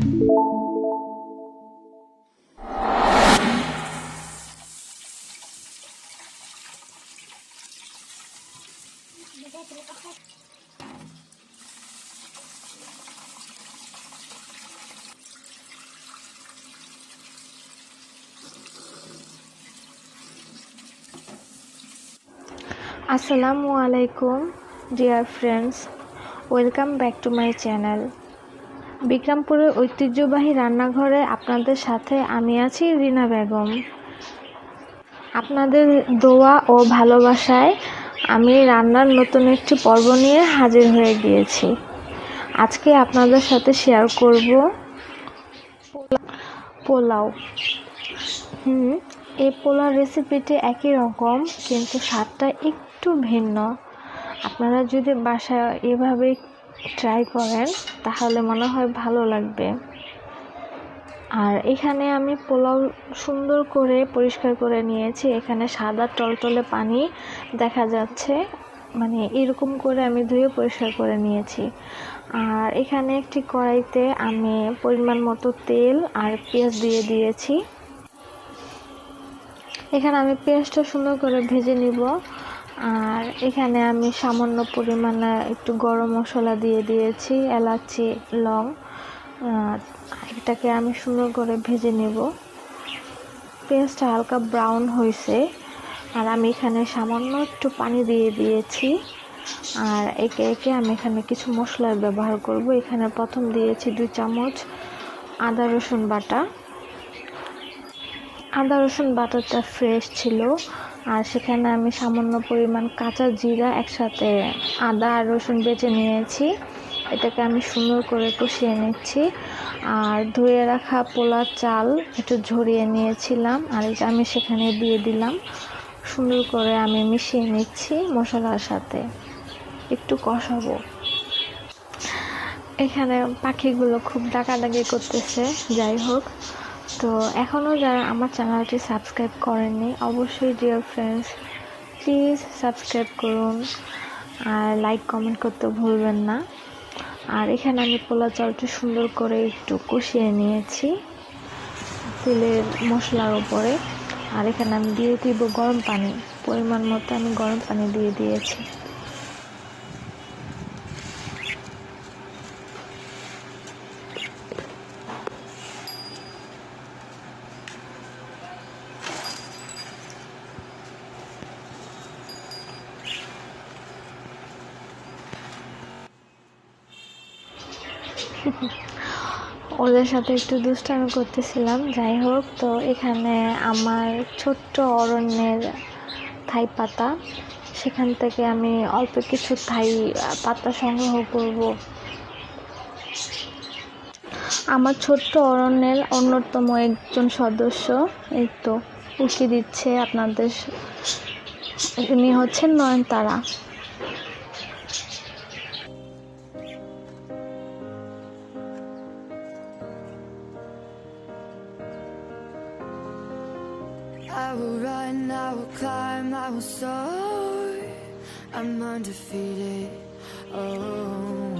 আসসালামু আলাইকুম dear friends, welcome back to my channel. বিক্রমপুরের ঐতিহ্যবাহী রান্নাঘরে আপনাদের সাথে আমি আছি রিনা বেগম। আপনাদের দোয়া ও ভালোবাসায় আমি রান্নার নতুন একটি পর্ব নিয়ে হাজির হয়ে গিয়েছি। আজকে আপনাদের সাথে শেয়ার করব পোলাও। এই পোলাও রেসিপিটি একই রকম, কিন্তু স্বাদটা একটু ভিন্ন। আপনারা যদি বাসায় এভাবে ট্রাই করেন তাহলে মনে হয় ভালো লাগবে। আর এখানে আমি পোলাও সুন্দর করে পরিষ্কার করে নিয়েছি। এখানে সাদা টলটলে পানি দেখা যাচ্ছে, মানে এরকম করে আমি ধুয়ে পরিষ্কার করে নিয়েছি। আর এখানে একটি কড়াইতে আমি পরিমাণ মতো তেল আর পেঁয়াজ দিয়ে দিয়েছি। এখানে আমি পেঁয়াজটা সুন্দর করে ভেজে নিব। আর এখানে আমি সামান্য পরিমাণে একটু গরম মশলা দিয়ে দিয়েছি, এলাচি, লং। এটাকে আমি সুন্দর করে ভেজে নেব। পেঁয়াজটা হালকা ব্রাউন হয়েছে, আর আমি এখানে সামান্য একটু পানি দিয়ে দিয়েছি। আর একে একে আমি এখানে কিছু মশলার ব্যবহার করব। এখানে প্রথম দিয়েছি 2 চামচ আদা রসুন বাটা। আদা রসুন বাটাটা ফ্রেশ ছিল। আর সেখানে আমি সামান্য পরিমাণ কাঁচা জিরা একসাথে আদা আর রসুন বেটে নিয়েছি। এটাকে আমি সুন্দর করে কষিয়ে নিচ্ছি। আর ধুয়ে রাখা পোলার চাল একটু ঝরিয়ে নিয়েছিলাম, আর এটা আমি সেখানে দিয়ে দিলাম। সুন্দর করে আমি মিশিয়ে নিচ্ছি মশলার সাথে, একটু কষাবো। এখানে পাখিগুলো খুব ডাকাডাকি করতেছে। যাই হোক, তো এখনও যারা আমার চ্যানেলটি সাবস্ক্রাইব করেননি, অবশ্যই ডিয়ার ফ্রেন্ডস প্লিজ সাবস্ক্রাইব করুন, আর লাইক কমেন্ট করতে ভুলবেন না। আর এখানে আমি পোলাও চালটি সুন্দর করে একটু কষিয়ে নিয়েছি তেলের মশলার উপরে। আর এখানে আমি দিয়ে দিব গরম পানি, পরিমাণ মতো আমি গরম পানি দিয়ে দিয়েছি। ওদের সাথে একটু দুষ্টামি করতেছিলাম। যাই হোক, তো এখানে আমার ছোট্ট অরণ্যের থাই পাতা, সেখান থেকে আমি অল্প কিছু থাই পাতা সংগ্রহ করব। আমার ছোট্ট অরণ্যের অন্যতম একজন সদস্য এই তো উকি দিচ্ছে আপনাদের। উনি হচ্ছেন নয়নতারা। I will run, I will climb, I will soar. I'm undefeated. Oh,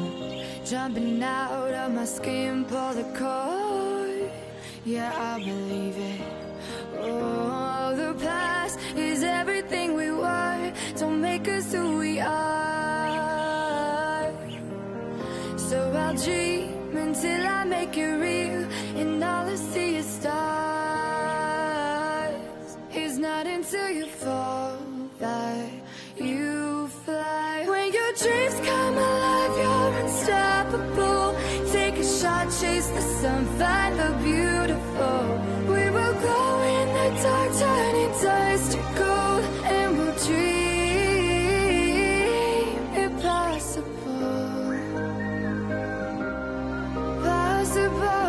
jumping out of my skin, pull the cord. Yeah, I believe it. Oh, the past is everything we were. Don't make us who we are. So I'll dream until I make it real, and all I see is stars. It's not until you fall that you fly. When your dreams come alive, you're unstoppable. Take a shot, chase the sun, find the beautiful. We will glow in the dark, turning dust to gold, and we'll dream impossible. Possible.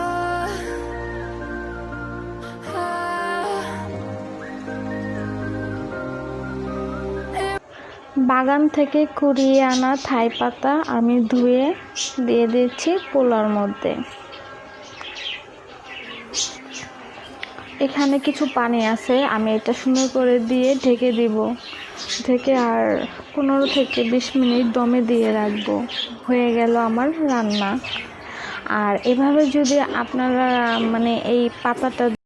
বাগান থেকে কুড়িয়ে আনা থাই পাতা আমি ধুয়ে দিয়ে দিচ্ছি পোলাওর মধ্যে। এখানে কিছু পানি আছে, আমি এটা সুন্দর করে দিয়ে ঢেকে দিব। ঢেকে আর 15 থেকে 20 মিনিট দমে দিয়ে রাখবো। হয়ে গেল আমার রান্না। আর এভাবে যদি আপনারা মানে এই পাতাটা